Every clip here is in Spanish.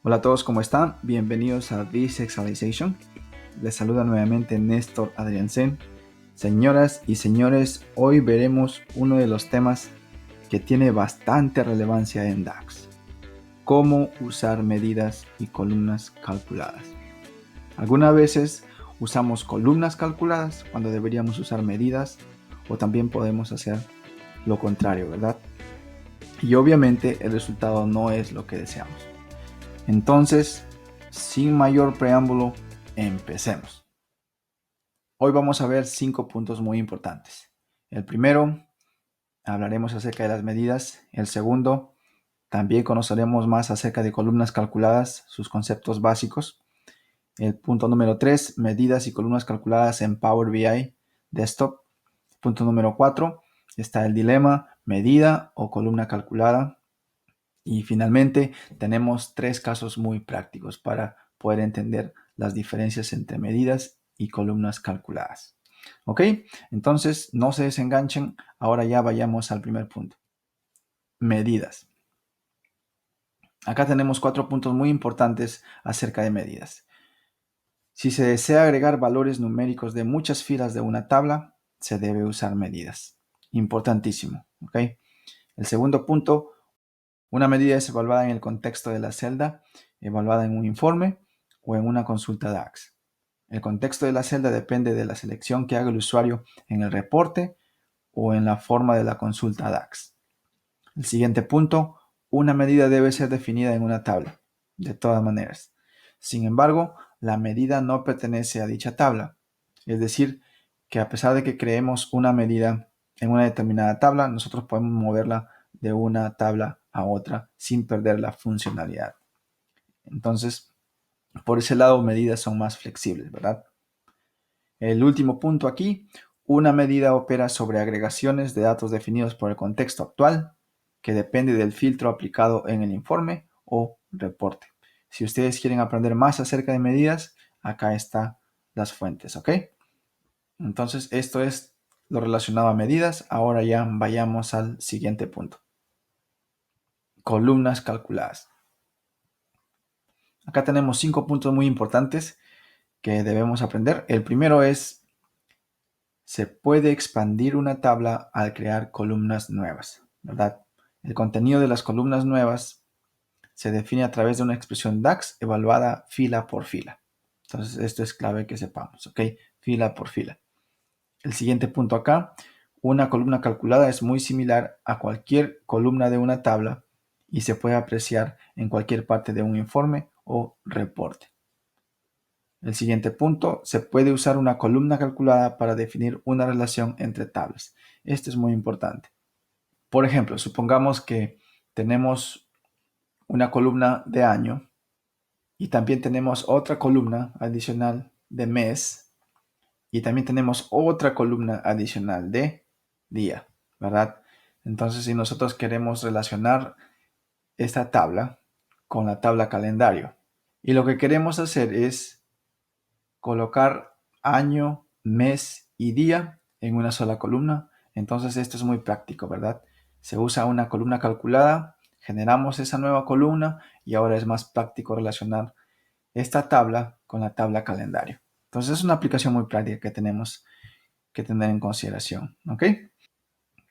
Hola a todos, ¿cómo están? Bienvenidos a Desexualization. Les saluda nuevamente Néstor Adriansen. Señoras y señores, hoy veremos uno de los temas que tiene bastante relevancia en DAX. Cómo usar medidas y columnas calculadas. Algunas veces usamos columnas calculadas cuando deberíamos usar medidas, o también podemos hacer lo contrario, ¿verdad? Y obviamente el resultado no es lo que deseamos. Entonces, sin mayor preámbulo, empecemos. Hoy vamos a ver 5 puntos muy importantes. El primero, hablaremos acerca de las medidas. El segundo, también conoceremos más acerca de columnas calculadas, sus conceptos básicos. El punto número 3, medidas y columnas calculadas en Power BI Desktop. Punto número 4, está el dilema, medida o columna calculada. Y finalmente tenemos 3 casos muy prácticos para poder entender las diferencias entre medidas y columnas calculadas. ¿Ok? Entonces no se desenganchen. Ahora ya vayamos al primer punto. Medidas. Acá tenemos 4 puntos muy importantes acerca de medidas. Si se desea agregar valores numéricos de muchas filas de una tabla, se debe usar medidas. Importantísimo. ¿Ok? El segundo punto, una medida es evaluada en el contexto de la celda, evaluada en un informe o en una consulta DAX. El contexto de la celda depende de la selección que haga el usuario en el reporte o en la forma de la consulta DAX. El siguiente punto, una medida debe ser definida en una tabla, de todas maneras. Sin embargo, la medida no pertenece a dicha tabla. Es decir, que a pesar de que creemos una medida en una determinada tabla, nosotros podemos moverla de una tabla a otra sin perder la funcionalidad. Entonces, por ese lado, medidas son más flexibles, ¿verdad? El último punto aquí, una medida opera sobre agregaciones de datos definidos por el contexto actual, que depende del filtro aplicado en el informe o reporte. Si ustedes quieren aprender más acerca de medidas, acá están las fuentes, ¿ok? Entonces, esto es lo relacionado a medidas. Ahora ya vayamos al siguiente punto. Columnas calculadas. Acá tenemos 5 puntos muy importantes que debemos aprender. El primero es, se puede expandir una tabla al crear columnas nuevas, ¿verdad? El contenido de las columnas nuevas se define a través de una expresión DAX evaluada fila por fila. Entonces, esto es clave que sepamos, ¿ok? Fila por fila. El siguiente punto acá, una columna calculada es muy similar a cualquier columna de una tabla y se puede apreciar en cualquier parte de un informe o reporte. El siguiente punto, se puede usar una columna calculada para definir una relación entre tablas. Esto es muy importante. Por ejemplo, supongamos que tenemos una columna de año y también tenemos otra columna adicional de mes y también tenemos otra columna adicional de día, ¿verdad? Entonces, si nosotros queremos relacionar esta tabla con la tabla calendario y lo que queremos hacer es colocar año, mes y día en una sola columna, entonces esto es muy práctico, ¿verdad? Se usa una columna calculada, generamos esa nueva columna y ahora es más práctico relacionar esta tabla con la tabla calendario. Entonces es una aplicación muy práctica que tenemos que tener en consideración, ¿ok?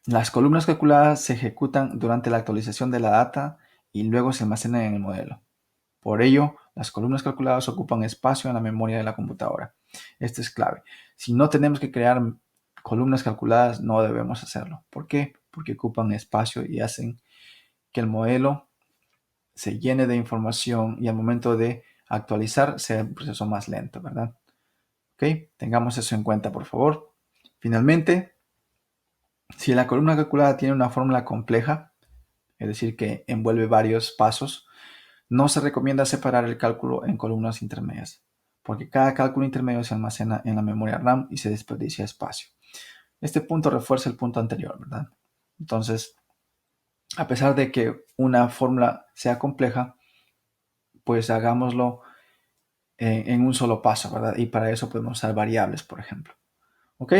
Las columnas calculadas se ejecutan durante la actualización de la data y luego se almacenan en el modelo. Por ello, las columnas calculadas ocupan espacio en la memoria de la computadora. Esto es clave. Si no tenemos que crear columnas calculadas, no debemos hacerlo. ¿Por qué? Porque ocupan espacio y hacen que el modelo se llene de información y al momento de actualizar sea un proceso más lento, ¿verdad? ¿Ok? Tengamos eso en cuenta, por favor. Finalmente, si la columna calculada tiene una fórmula compleja, es decir, que envuelve varios pasos, no se recomienda separar el cálculo en columnas intermedias, porque cada cálculo intermedio se almacena en la memoria RAM y se desperdicia espacio. Este punto refuerza el punto anterior, ¿verdad? Entonces, a pesar de que una fórmula sea compleja, pues hagámoslo en un solo paso, ¿verdad? Y para eso podemos usar variables, por ejemplo. ¿Ok?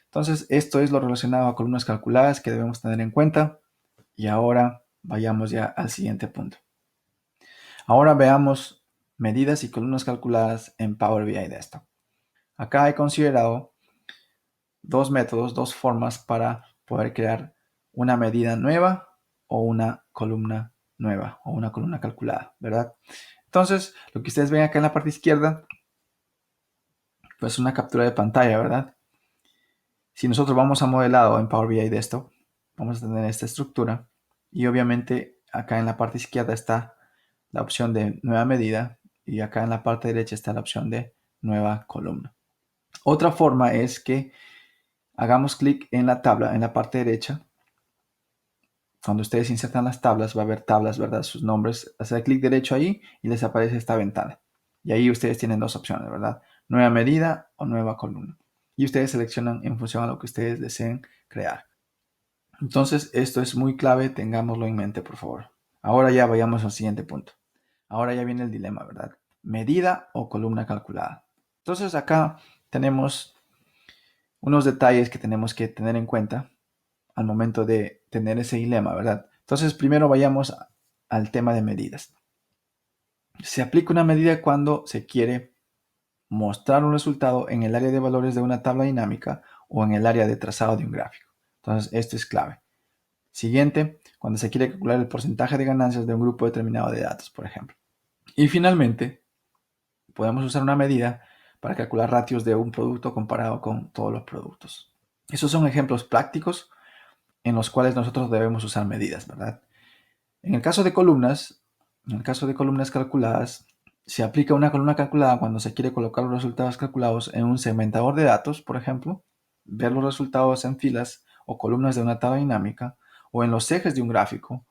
Entonces, esto es lo relacionado a columnas calculadas que debemos tener en cuenta. Y ahora vayamos ya al siguiente punto. Ahora veamos medidas y columnas calculadas en Power BI Desktop. Acá he considerado dos métodos, dos formas para poder crear una medida nueva o una columna nueva o una columna calculada, ¿verdad? Entonces, lo que ustedes ven acá en la parte izquierda, pues una captura de pantalla, ¿verdad? Si nosotros vamos a modelado en Power BI Desktop, vamos a tener esta estructura y obviamente acá en la parte izquierda está la opción de nueva medida y acá en la parte derecha está la opción de nueva columna. Otra forma es que hagamos clic en la tabla en la parte derecha. Cuando ustedes insertan las tablas, va a haber tablas, ¿verdad? Sus nombres, hacer clic derecho ahí y les aparece esta ventana. Y ahí ustedes tienen dos opciones, ¿verdad? Nueva medida o nueva columna. Y ustedes seleccionan en función a lo que ustedes deseen crear. Entonces, esto es muy clave, tengámoslo en mente, por favor. Ahora ya vayamos al siguiente punto. Ahora ya viene el dilema, ¿verdad? Medida o columna calculada. Entonces, acá tenemos unos detalles que tenemos que tener en cuenta al momento de tener ese dilema, ¿verdad? Entonces, primero vayamos al tema de medidas. Se aplica una medida cuando se quiere mostrar un resultado en el área de valores de una tabla dinámica o en el área de trazado de un gráfico. Entonces, esto es clave. Siguiente, cuando se quiere calcular el porcentaje de ganancias de un grupo determinado de datos, por ejemplo. Y finalmente, podemos usar una medida para calcular ratios de un producto comparado con todos los productos. Esos son ejemplos prácticos en los cuales nosotros debemos usar medidas, ¿verdad? En el caso de columnas, calculadas, se aplica una columna calculada cuando se quiere colocar los resultados calculados en un segmentador de datos, por ejemplo, ver los resultados en filas o columnas de una tabla dinámica o en los ejes de un gráfico,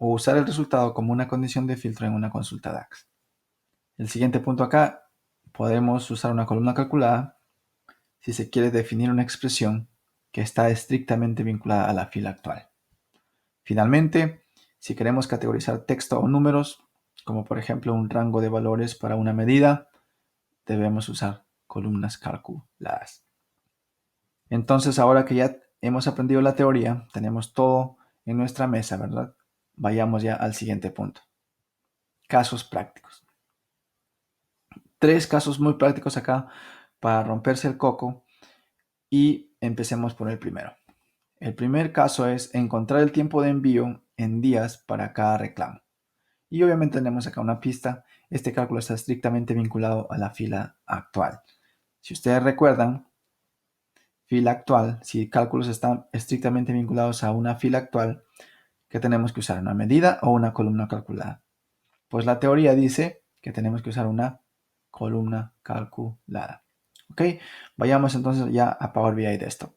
o usar el resultado como una condición de filtro en una consulta DAX. El siguiente punto acá, podemos usar una columna calculada si se quiere definir una expresión que está estrictamente vinculada a la fila actual. Finalmente, si queremos categorizar texto o números, como por ejemplo un rango de valores para una medida, debemos usar columnas calculadas. Entonces, ahora que ya hemos aprendido la teoría, tenemos todo en nuestra mesa, ¿verdad? Vayamos ya al siguiente punto. Casos prácticos. 3 casos muy prácticos acá para romperse el coco y empecemos por el primero. El primer caso es encontrar el tiempo de envío en días para cada reclamo. Y obviamente tenemos acá una pista. Este cálculo está estrictamente vinculado a la fila actual. Si ustedes recuerdan, fila actual, si cálculos están estrictamente vinculados a una fila actual, ¿qué tenemos que usar? ¿Una medida o una columna calculada? Pues la teoría dice que tenemos que usar una columna calculada. ¿Ok? Vayamos entonces ya a Power BI Desktop.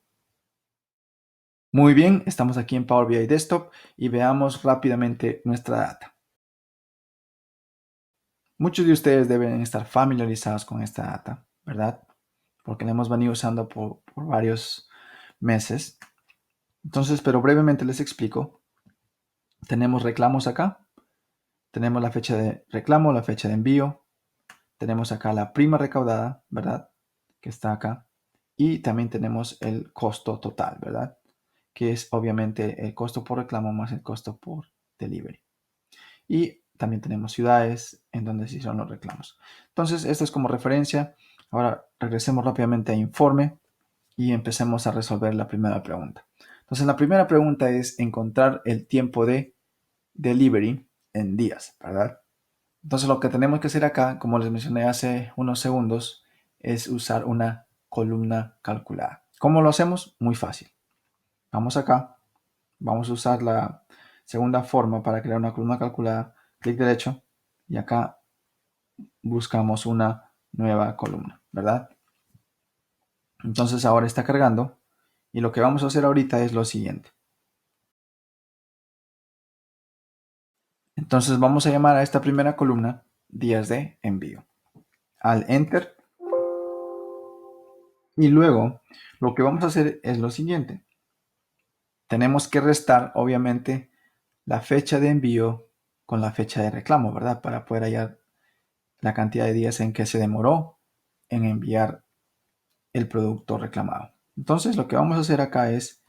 Muy bien, estamos aquí en Power BI Desktop y veamos rápidamente nuestra data. Muchos de ustedes deben estar familiarizados con esta data, ¿verdad? Porque la hemos venido usando por varios meses. Entonces, pero brevemente les explico. Tenemos reclamos acá. Tenemos la fecha de reclamo, la fecha de envío. Tenemos acá la prima recaudada, ¿verdad? Que está acá. Y también tenemos el costo total, ¿verdad? Que es obviamente el costo por reclamo más el costo por delivery. Y también tenemos ciudades en donde se hicieron los reclamos. Entonces, esto es como referencia. Ahora regresemos rápidamente a informe y empecemos a resolver la primera pregunta. Entonces, la primera pregunta es encontrar el tiempo de delivery en días, ¿verdad? Entonces, lo que tenemos que hacer acá, como les mencioné hace unos segundos, es usar una columna calculada. ¿Cómo lo hacemos? Muy fácil. Vamos acá, vamos a usar la segunda forma para crear una columna calculada, clic derecho y acá buscamos una nueva columna, ¿verdad? Entonces ahora está cargando y lo que vamos a hacer ahorita es lo siguiente. Entonces vamos a llamar a esta primera columna días de envío. Al enter y luego lo que vamos a hacer es lo siguiente. Tenemos que restar obviamente la fecha de envío con la fecha de reclamo, ¿verdad? Para poder hallar la cantidad de días en que se demoró en enviar el producto reclamado. Entonces lo que vamos a hacer acá es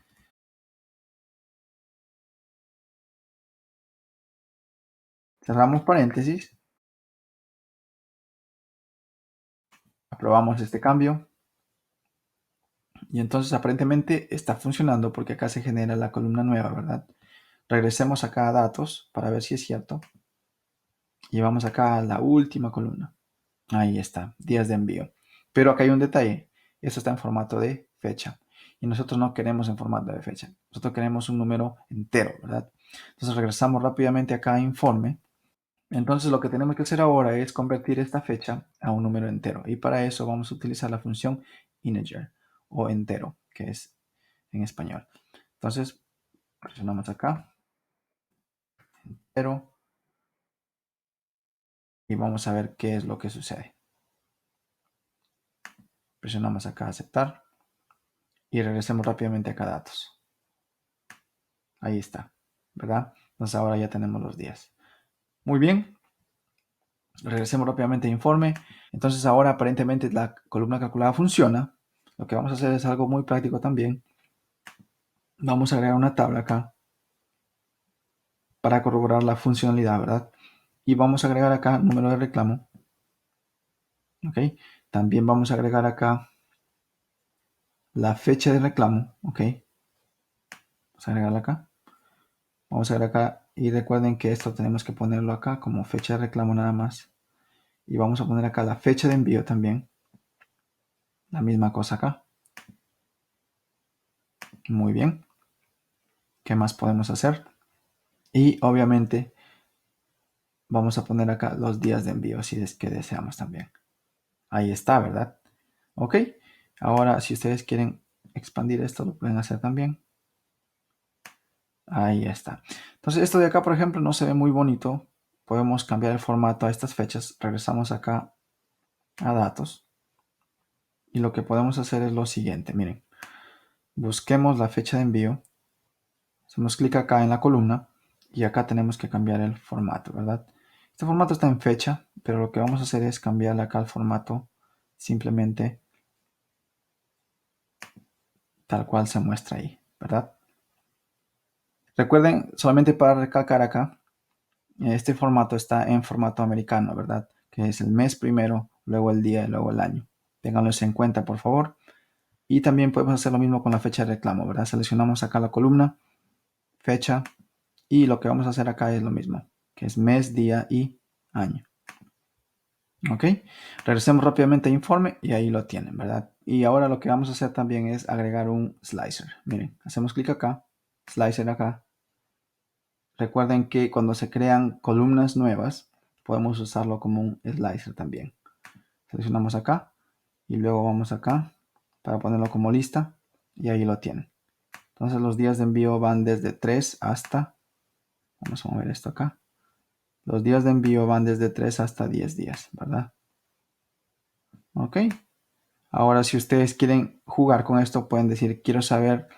Cerramos paréntesis. Aprobamos este cambio. Y entonces aparentemente está funcionando porque acá se genera la columna nueva, ¿verdad? Regresemos acá a datos para ver si es cierto. Y vamos acá a la última columna. Ahí está, días de envío. Pero acá hay un detalle. Esto está en formato de fecha. Y nosotros no queremos en formato de fecha. Nosotros queremos un número entero, ¿verdad? Entonces regresamos rápidamente acá a informe. Entonces lo que tenemos que hacer ahora es convertir esta fecha a un número entero. Y para eso vamos a utilizar la función integer o entero, que es en español. Entonces presionamos acá, entero, y vamos a ver qué es lo que sucede. Presionamos acá aceptar y regresemos rápidamente acá a datos. Ahí está, ¿verdad? Entonces ahora ya tenemos los días. Muy bien. Regresemos rápidamente a informe. Entonces ahora aparentemente la columna calculada funciona. Lo que vamos a hacer es algo muy práctico también. Vamos a agregar una tabla acá para corroborar la funcionalidad, ¿verdad? Y vamos a agregar acá número de reclamo. ¿Ok? También vamos a agregar acá la fecha de reclamo. ¿Ok? Vamos a agregarla acá. Vamos a ver acá y recuerden que esto tenemos que ponerlo acá como fecha de reclamo nada más. Y vamos a poner acá la fecha de envío también. La misma cosa acá. Muy bien. ¿Qué más podemos hacer? Y obviamente vamos a poner acá los días de envío si es que deseamos también. Ahí está, ¿verdad? Ok. Ahora si ustedes quieren expandir esto lo pueden hacer también. Ahí está. Entonces esto de acá, por ejemplo, no se ve muy bonito. Podemos cambiar el formato a estas fechas. Regresamos acá a datos. Y lo que podemos hacer es lo siguiente. Miren, busquemos la fecha de envío. Hacemos clic acá en la columna. Y acá tenemos que cambiar el formato, ¿verdad? Este formato está en fecha. Pero lo que vamos a hacer es cambiarle acá el formato. Simplemente tal cual se muestra ahí, ¿verdad? Recuerden, solamente para recalcar acá, este formato está en formato americano, ¿verdad? Que es el mes primero, luego el día y luego el año. Ténganlos en cuenta, por favor. Y también podemos hacer lo mismo con la fecha de reclamo, ¿verdad? Seleccionamos acá la columna, fecha, y lo que vamos a hacer acá es lo mismo, que es mes, día y año. ¿Ok? Regresemos rápidamente a informe y ahí lo tienen, ¿verdad? Y ahora lo que vamos a hacer también es agregar un slicer. Miren, hacemos clic acá, slicer acá. Recuerden que cuando se crean columnas nuevas, podemos usarlo como un slicer también. Seleccionamos acá y luego vamos acá para ponerlo como lista y ahí lo tienen. Entonces los días de envío van desde 3 hasta, vamos a mover esto acá. Los días de envío van desde 3 hasta 10 días, ¿verdad? Ok. Ahora si ustedes quieren jugar con esto, pueden decir, quiero saber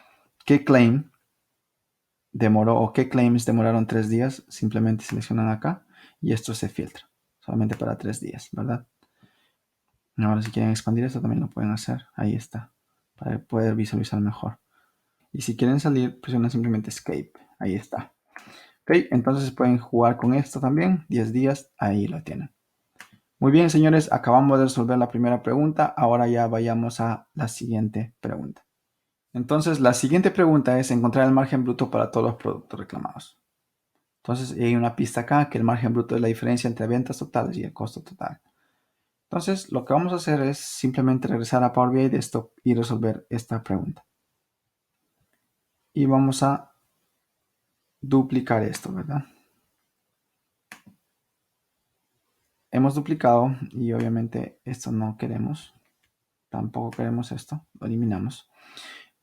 qué claim demoró o qué claims demoraron 3 días. Simplemente seleccionan acá y esto se filtra. Solamente para 3 días, ¿verdad? Ahora si quieren expandir esto también lo pueden hacer. Ahí está. Para poder visualizar mejor. Y si quieren salir, presionan simplemente escape. Ahí está. Ok, entonces pueden jugar con esto también. 10 días, ahí lo tienen. Muy bien, señores, acabamos de resolver la primera pregunta. Ahora ya vayamos a la siguiente pregunta. Entonces, la siguiente pregunta es encontrar el margen bruto para todos los productos reclamados. Entonces, hay una pista acá que el margen bruto es la diferencia entre ventas totales y el costo total. Entonces, lo que vamos a hacer es simplemente regresar a Power BI Desktop y resolver esta pregunta. Y vamos a duplicar esto, ¿verdad? Hemos duplicado y obviamente esto no queremos. Tampoco queremos esto. Lo eliminamos.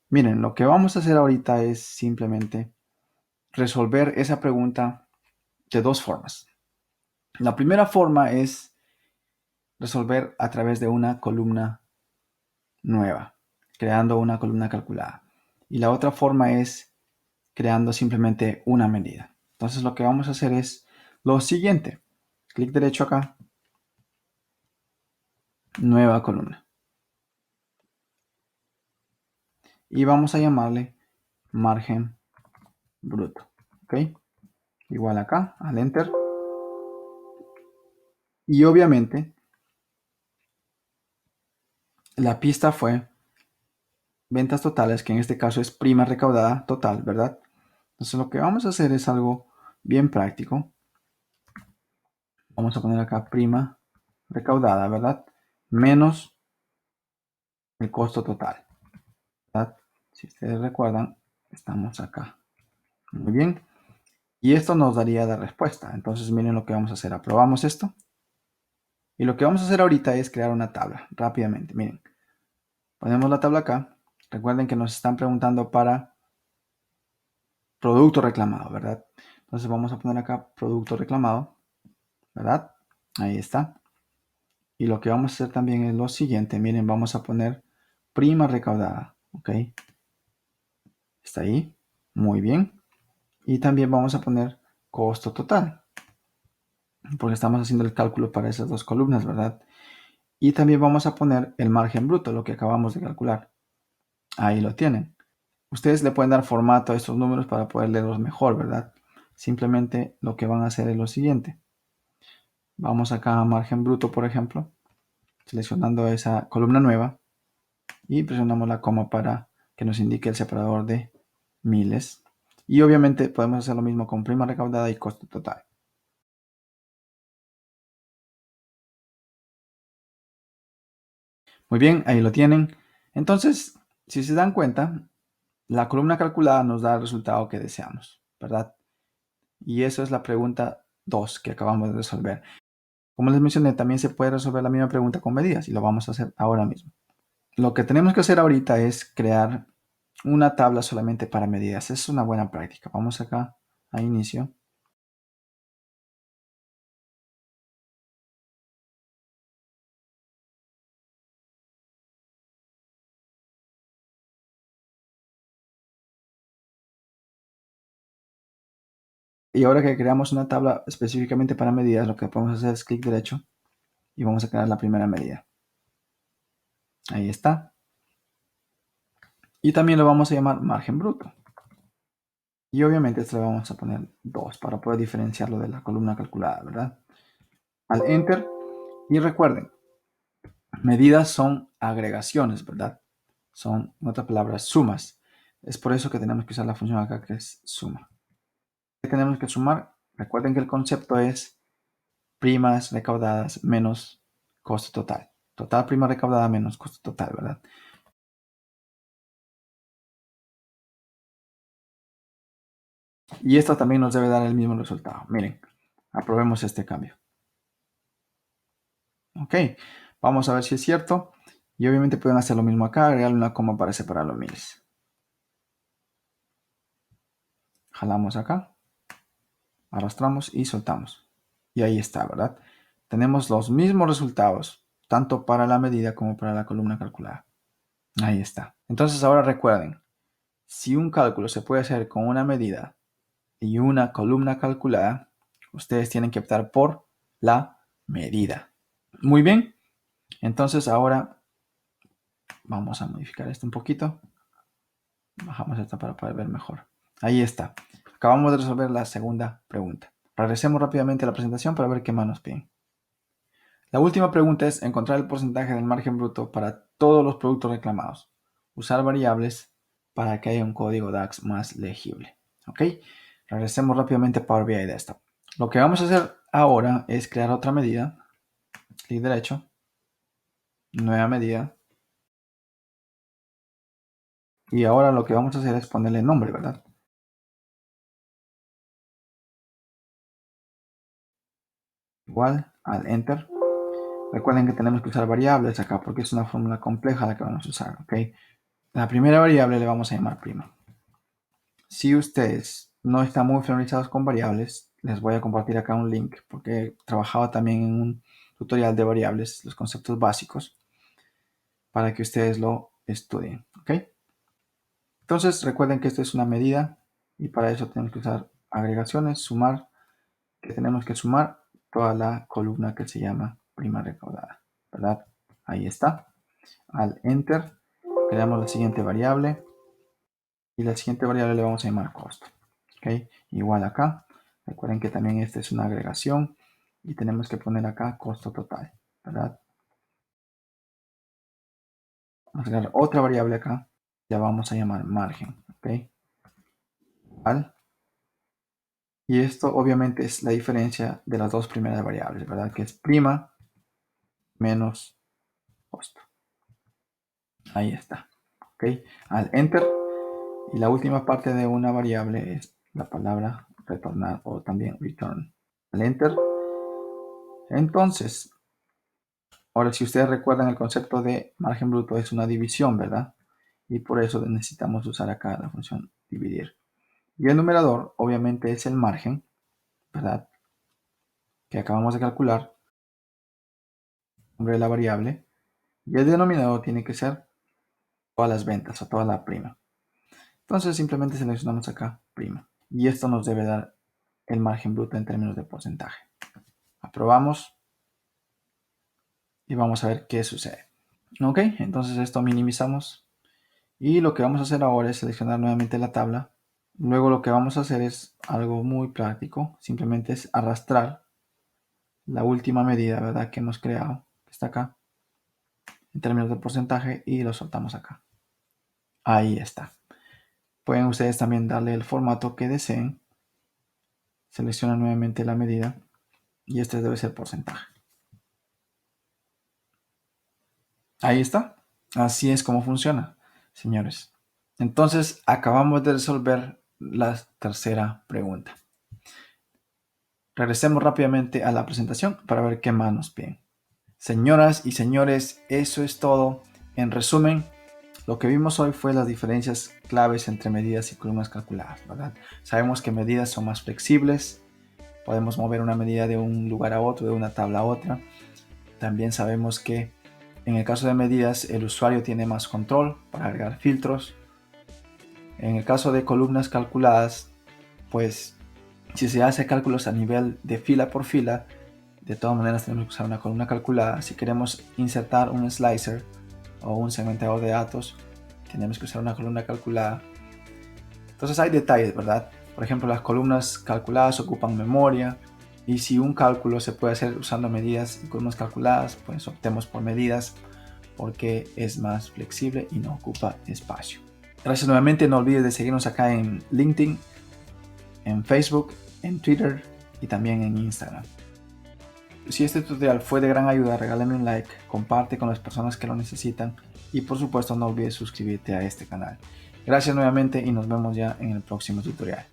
Miren, lo que vamos a hacer ahorita es simplemente resolver esa pregunta de dos formas. La primera forma es resolver a través de una columna nueva, creando una columna calculada. Y la otra forma es creando simplemente una medida. Entonces lo que vamos a hacer es lo siguiente. Clic derecho acá, nueva columna. Y vamos a llamarle margen bruto. ¿Ok? Igual acá, al enter. Y obviamente la pista fue ventas totales, que en este caso es prima recaudada total, ¿verdad? Entonces lo que vamos a hacer es algo bien práctico. Vamos a poner acá prima recaudada, ¿verdad? Menos el costo total, ¿verdad? Si ustedes recuerdan, estamos acá. Muy bien. Y esto nos daría la respuesta. Entonces miren lo que vamos a hacer. Aprobamos esto. Y lo que vamos a hacer ahorita es crear una tabla rápidamente. Miren, ponemos la tabla acá. Recuerden que nos están preguntando para producto reclamado, ¿verdad? Entonces vamos a poner acá producto reclamado, ¿verdad? Ahí está. Y lo que vamos a hacer también es lo siguiente. Miren, vamos a poner prima recaudada, ¿ok? Está ahí. Muy bien. Y también vamos a poner costo total, porque estamos haciendo el cálculo para esas dos columnas, ¿verdad? Y también vamos a poner el margen bruto, lo que acabamos de calcular. Ahí lo tienen. Ustedes le pueden dar formato a estos números para poder leerlos mejor, ¿verdad? Simplemente lo que van a hacer es lo siguiente. Vamos acá a margen bruto, por ejemplo, seleccionando esa columna nueva y presionamos la coma para que nos indique el separador de miles. Y obviamente podemos hacer lo mismo con prima recaudada y costo total. Muy bien, ahí lo tienen. Entonces, si se dan cuenta, la columna calculada nos da el resultado que deseamos, ¿verdad? Y eso es la pregunta 2 que acabamos de resolver. Como les mencioné, también se puede resolver la misma pregunta con medidas y lo vamos a hacer ahora mismo. Lo que tenemos que hacer ahorita es crear una tabla solamente para medidas. Es una buena práctica. Vamos acá a inicio. Y ahora que creamos una tabla específicamente para medidas, lo que podemos hacer es clic derecho y vamos a crear la primera medida. Ahí está. Y también lo vamos a llamar margen bruto. Y obviamente esto le vamos a poner 2 para poder diferenciarlo de la columna calculada, ¿verdad? Al Enter. Y recuerden, medidas son agregaciones, ¿verdad? Son, en otras palabras, sumas. Es por eso que tenemos que usar la función acá que es suma. ¿Qué tenemos que sumar? Recuerden que el concepto es primas recaudadas menos costo total. Total prima recaudada menos costo total, ¿verdad? Y esto también nos debe dar el mismo resultado. Miren, aprobemos este cambio. Ok, vamos a ver si es cierto. Y obviamente pueden hacer lo mismo acá, agregarle una coma para separar los miles. Jalamos acá, arrastramos y soltamos. Y ahí está, ¿verdad? Tenemos los mismos resultados, tanto para la medida como para la columna calculada. Ahí está. Entonces ahora recuerden, si un cálculo se puede hacer con una medida y una columna calculada, ustedes tienen que optar por la medida. Muy bien, entonces ahora vamos a modificar esto un poquito. Bajamos esto para poder ver mejor. Ahí está. Acabamos de resolver la segunda pregunta. Regresemos rápidamente a la presentación para ver qué más nos piden. La última pregunta es encontrar el porcentaje del margen bruto para todos los productos reclamados. Usar variables para que haya un código DAX más legible. ¿Ok? Regresemos rápidamente a Power BI Desktop. Lo que vamos a hacer ahora es crear otra medida. Clic derecho. Nueva medida. Y ahora lo que vamos a hacer es ponerle nombre, ¿verdad? Igual al Enter. Recuerden que tenemos que usar variables acá porque es una fórmula compleja la que vamos a usar, ¿ok? La primera variable le vamos a llamar prima. Si ustedes no están muy familiarizados con variables, les voy a compartir acá un link porque he trabajado también en un tutorial de variables, los conceptos básicos, para que ustedes lo estudien, ¿ok? Entonces recuerden que esto es una medida y para eso tenemos que usar agregaciones, sumar, que tenemos que sumar toda la columna que se llama prima recaudada, ¿verdad? Ahí está. Al Enter, creamos la siguiente variable y la siguiente variable le vamos a llamar costo. ¿Ok? Igual acá. Recuerden que también esta es una agregación y tenemos que poner acá costo total, ¿verdad? Vamos a agregar otra variable acá, ya vamos a llamar margen, ¿ok? ¿Vale? Y esto obviamente es la diferencia de las dos primeras variables, ¿verdad? Que es prima menos costo. Ahí está, ¿ok? Al enter, y la última parte de una variable es la palabra retornar o también return. Al enter, entonces, ahora si ustedes recuerdan el concepto de margen bruto es una división, ¿verdad? Y por eso necesitamos usar acá la función dividir. Y el numerador obviamente es el margen, ¿verdad? Que acabamos de calcular, nombre de la variable. Y el denominador tiene que ser todas las ventas o toda la prima. Entonces simplemente seleccionamos acá prima. Y esto nos debe dar el margen bruto en términos de porcentaje. Aprobamos y vamos a ver qué sucede. Ok, entonces esto minimizamos. Y lo que vamos a hacer ahora es seleccionar nuevamente la tabla. Luego lo que vamos a hacer es algo muy práctico. Simplemente es arrastrar la última medida, ¿verdad? Que hemos creado, que está acá, en términos de porcentaje, y lo soltamos acá. Ahí está. Pueden ustedes también darle el formato que deseen. Seleccionan nuevamente la medida y este debe ser porcentaje. Ahí está. Así es como funciona, señores. Entonces acabamos de resolver la tercera pregunta. Regresemos rápidamente a la presentación para ver qué más nos piden. Señoras y señores, eso es todo. En resumen, lo que vimos hoy fue las diferencias claves entre medidas y columnas calculadas, ¿verdad? Sabemos que medidas son más flexibles, podemos mover una medida de un lugar a otro, de una tabla a otra. También sabemos que en el caso de medidas el usuario tiene más control para agregar filtros. En el caso de columnas calculadas, pues si se hace cálculos a nivel de fila por fila, de todas maneras tenemos que usar una columna calculada. Si queremos insertar un slicer o un segmentador de datos, tenemos que usar una columna calculada. Entonces hay detalles, ¿verdad? Por ejemplo, las columnas calculadas ocupan memoria, y si un cálculo se puede hacer usando medidas y columnas calculadas, pues optemos por medidas porque es más flexible y no ocupa espacio. Gracias nuevamente, no olvides de seguirnos acá en LinkedIn, en Facebook, en Twitter y también en Instagram. Si este tutorial fue de gran ayuda, regálame un like, comparte con las personas que lo necesitan y por supuesto no olvides suscribirte a este canal. Gracias nuevamente y nos vemos ya en el próximo tutorial.